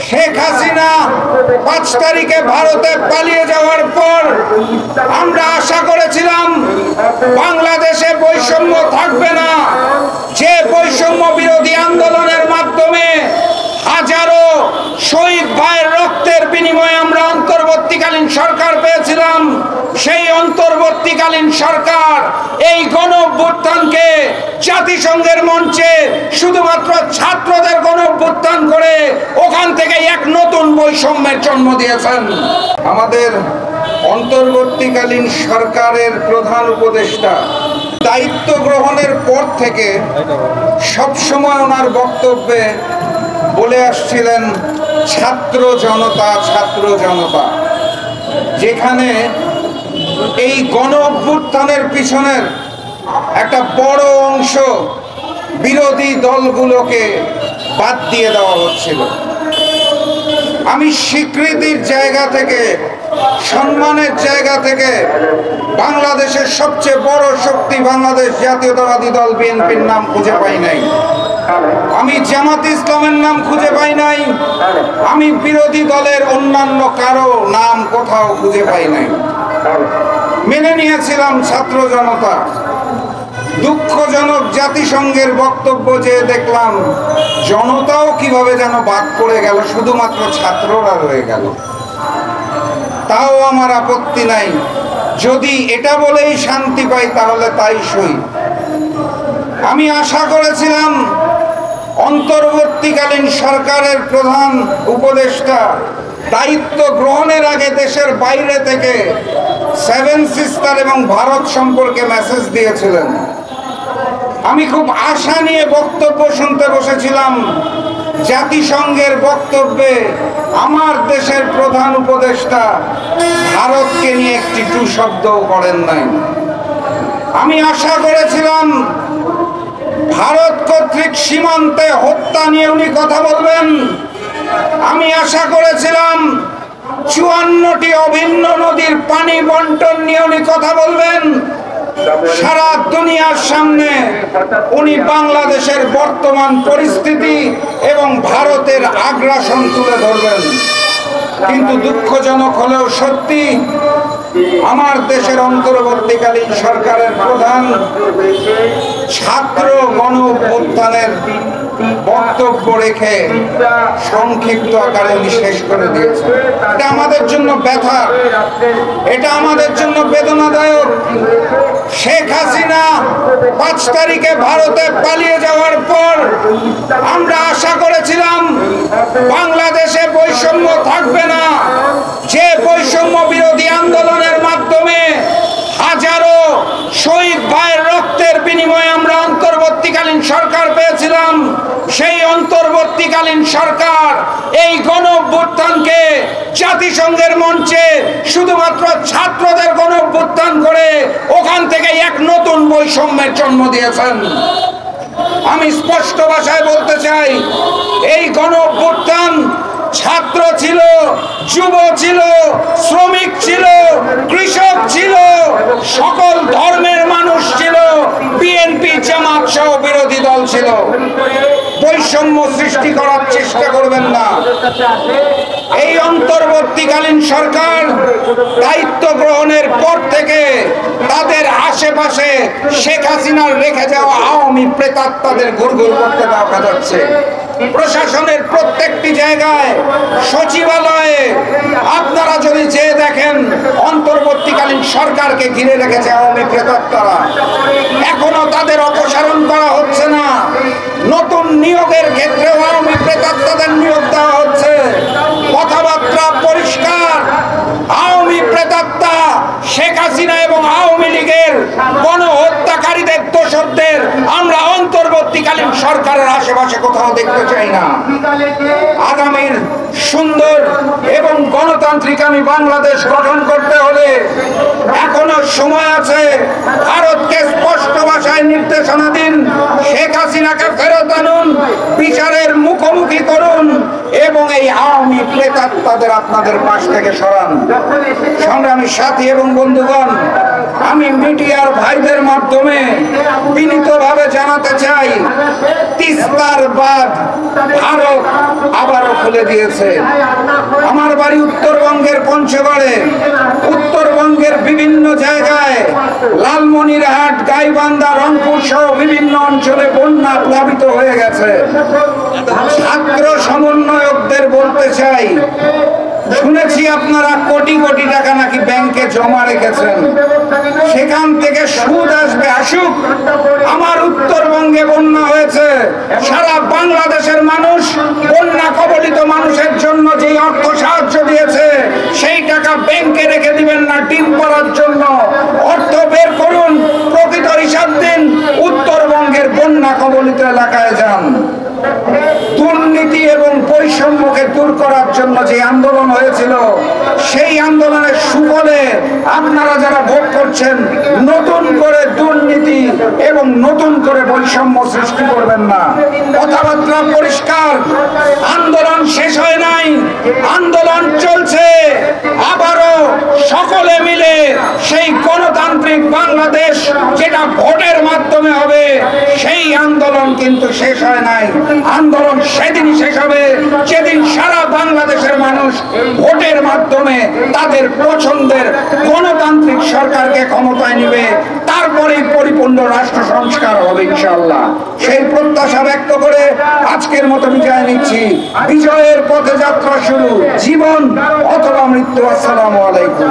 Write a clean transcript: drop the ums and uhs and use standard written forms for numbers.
শেখ হাসিনা 5 তারিখে ভারতে পালিয়ে যাওয়ার পর আমরা আশা করেছিলাম বাংলাদেশে বৈষম্য থাকবে না। যে বৈষম্য বিরোধী আন্দোলনের মাধ্যমে হাজারো শহীদ ভাইয়ের রক্তের বিনিময়ে আমরা অন্তর্বর্তীকালীন সরকার পেয়েছিলাম, সেই অন্তর্বর্তীকালীন সরকার এই গণঅভ্যুত্থানকে জাতিসংঘের মঞ্চে শুধুমাত্র ছাত্রদের গণঅভ্যুত্থান করে ওখান থেকে এক নতুন বৈষম্যের জন্ম দিয়েছেন। আমাদের অন্তর্বর্তীকালীন সরকারের প্রধান উপদেষ্টা দায়িত্ব গ্রহণের পর থেকে সবসময় ওনার বক্তব্যে বলে আসছিলেন ছাত্র জনতা, ছাত্র জনতা। যেখানে এই গণ অভ্যুত্থানের পিছনের একটা বড় অংশ বিরোধী দলগুলোকে বাদ দিয়ে দেওয়া হচ্ছিল। আমি স্বীকৃতির জায়গা থেকে, সম্মানের জায়গা থেকে বাংলাদেশের সবচেয়ে বড় শক্তি বাংলাদেশ জাতীয়তাবাদী দল বিএনপির নাম খুঁজে পাই নাই, আমি জামাত ইসলামের নাম খুঁজে পাই নাই, আমি বিরোধী দলের অন্যান্য কারো নাম কোথাও খুঁজে পাই নাই। মেনে নিয়েছিলাম ছাত্র জনতা। দুঃখজনক জাতিসংঘের বক্তব্য যে দেখলাম জনতাও কিভাবে যেন বাদ পড়ে গেল, শুধুমাত্র ছাত্ররা রয়ে গেল। তাও আমার আপত্তি নাই, যদি এটা বলেই শান্তি পাই তাহলে তাই সই। আমি আশা করেছিলাম অন্তর্বর্তীকালীন সরকারের প্রধান উপদেষ্টা দায়িত্ব গ্রহণের আগে দেশের বাইরে থেকে 7 সিস্টার এবং ভারত সম্পর্কে মেসেজ দিয়েছিলেন। আমি খুব আশা নিয়ে বক্তব্য শুনতে বসেছিলাম। জাতিসংঘের বক্তব্যে আমার দেশের প্রধান উপদেষ্টা ভারতকে নিয়ে একটি টু শব্দও করেন নাই। আমি আশা করেছিলাম ভারত কর্তৃক সীমান্তে হত্যা নিয়ে উনি কথা বলবেন। আমি আশা করেছিলাম 54টি অভিন্ন নদীর পানি বন্টন নিয়ে উনি কথা বলবেন। সারা দুনিয়ার সামনে উনি বাংলাদেশের বর্তমান পরিস্থিতি এবং ভারতের আগ্রাসন তুলে ধরবেন। কিন্তু দুঃখজনক হলেও সত্যি, আমার দেশের অন্তর্বর্তীকালীন সরকারের প্রধান ছাত্র গণ অভ্যুত্থানের বক্তব্য রেখে সংক্ষিপ্ত আকারে উনি শেষ করে দিয়েছেন। এটা আমাদের জন্য ব্যথা, এটা আমাদের জন্য বেদনাদায়ক। শেখ হাসিনা 5 তারিখে ভারতে পালিয়ে যাওয়ার পর আমরা আশা করেছিলাম বাংলাদেশে বৈষম্য থাকবে না। যে বৈষম্য বিরোধী আন্দোলনের মাধ্যমে হাজারো শহীদ ভাইয়ের রক্তের বিনিময়ে আমরা অন্তর্বর্তীকালীন সরকার পেয়েছিলাম, সেই অন্তর্বর্তীকালীন সরকার এই গণ অভ্যুত্থানকে জাতিসংঘের মঞ্চে শুধুমাত্র ছাত্রদের গণ অভ্যুত্থান করে ওখান থেকে এক নতুন বৈষম্যের জন্ম দিয়েছেন। আমি স্পষ্ট ভাষায় বলতে চাই, এই গণ অভ্যুত্থান ছাত্র ছিল, যুব ছিল, শ্রমিক ছিল, কৃষক ছিল, সকল ধর্মের মানুষ ছিল, বিএনপি জামাত সহ বিরোধী দল ছিল। বৈষম্য সৃষ্টি করার চেষ্টা করবেন না। এই অন্তর্বর্তীকালীন সরকার দায়িত্ব গ্রহণের পর থেকে তাদের আশেপাশে শেখ হাসিনার রেখে যাওয়া আওয়ামী প্রেতাত্মাদের ঘুরঘুর করতে দেখা যাচ্ছে। প্রশাসনের প্রত্যেকটি জায়গায়, সচিবালয়ে আপনারা যদি চেয়ে দেখেন অন্তর্বর্তীকালীন সরকারকে ঘিরে রেখেছে আওয়ামী প্রেতাত্মারা। এখনো তাদের অপসারণ করা হচ্ছে না। নতুন নিয়োগের ক্ষেত্রে আওয়ামী প্রেতাত্মাদের নিয়োগ দেওয়া হচ্ছে। কথাবার্তা পরিষ্কার, আওয়ামী প্রেতাত্মা শেখ হাসিনা এবং আওয়ামী লীগের গণহত্যাকারীদের দোষরদের আমরা অন্তর্বর্তীকালীন সরকারের আশেপাশে কোথাও দেখতে চাই না। আগামীর সুন্দর এবং গণতান্ত্রিক গণতান্ত্রিকামী বাংলাদেশ গঠন করতে হলে এখনো সময় আছে। ভারতকে স্পষ্ট ভাষায় নির্দেশনা দিন, শেখ হাসিনাকে ফেরত আনুন, বিচারের মুখোমুখি করুন এবং এই আওয়ামী প্রেতাত্মাদের আপনাদের পাশ থেকে সরান। সংগ্রামী সাথী এবং বন্ধুগণ, আমি মিডিয়ার ভাইদের মাধ্যমে বিনীতভাবে জানাতে চাই, তিস্তার বাঁধ ভারত আবারও খুলে দিয়েছে। আমার বাড়ি উত্তরবঙ্গের পঞ্চগড়ে। উত্তরবঙ্গের বিভিন্ন জায়গায় লালমনিরহাট, গাইবান্ধা, রংপুর সহ বিভিন্ন অঞ্চলে বন্যা প্লাবিত হয়ে গেছে। ছাত্র সমন্বয়কদের বলতে চাই, শুনেছি আপনারা কোটি কোটি টাকা নাকি ব্যাংকে জমা রেখেছেন, সেখান থেকে সুদ আসবে, আসুক। আমার উত্তরবঙ্গে বন্যা হয়েছে, সারা বাংলাদেশের মানুষ বন্যা কবলিত মানুষের জন্য যে অর্থ সাহায্য দিয়েছে সেই টাকা ব্যাংকে রেখে দিবেন না ডিম করার জন্য। অর্থ বের করুন, প্রকৃত হিসাব দিন, উত্তরবঙ্গের বন্যা কবলিত এলাকায় যান। দুর্নীতি এবং বৈষম্যকে দূর করার জন্য যে আন্দোলন হয়েছিল, সেই আন্দোলনের সুফলে আপনারা যারা ভোট করছেন, নতুন করে দুর্নীতি এবং নতুন করে বৈষম্য সৃষ্টি করবেন না। কথাবার্তা পরিষ্কার, আন্দোলন শেষ হয় নাই, আন্দোলন চলছে। আবারও সকলে মিলে সেই গণতান্ত্রিক বাংলাদেশ যেটা ভোটের মাধ্যমে হবে, সেই আন্দোলন কিন্তু শেষ হয় নাই। আন্দোলন সেদিনই শেষ হবে যেদিন সারা বাংলাদেশের মানুষ ভোটের মাধ্যমে তাদের পছন্দের গণতান্ত্রিক সরকারকে ক্ষমতায় নিবে, তারপরেই পরিপূর্ণ রাষ্ট্র সংস্কার হবে ইনশাআল্লাহ। সেই প্রত্যাশা ব্যক্ত করে আজকের মতো বিদায় নিচ্ছি। বিজয়ের পথে যাত্রা শুরু, জীবন অথবা মৃত্যু। আসসালামু আলাইকুম।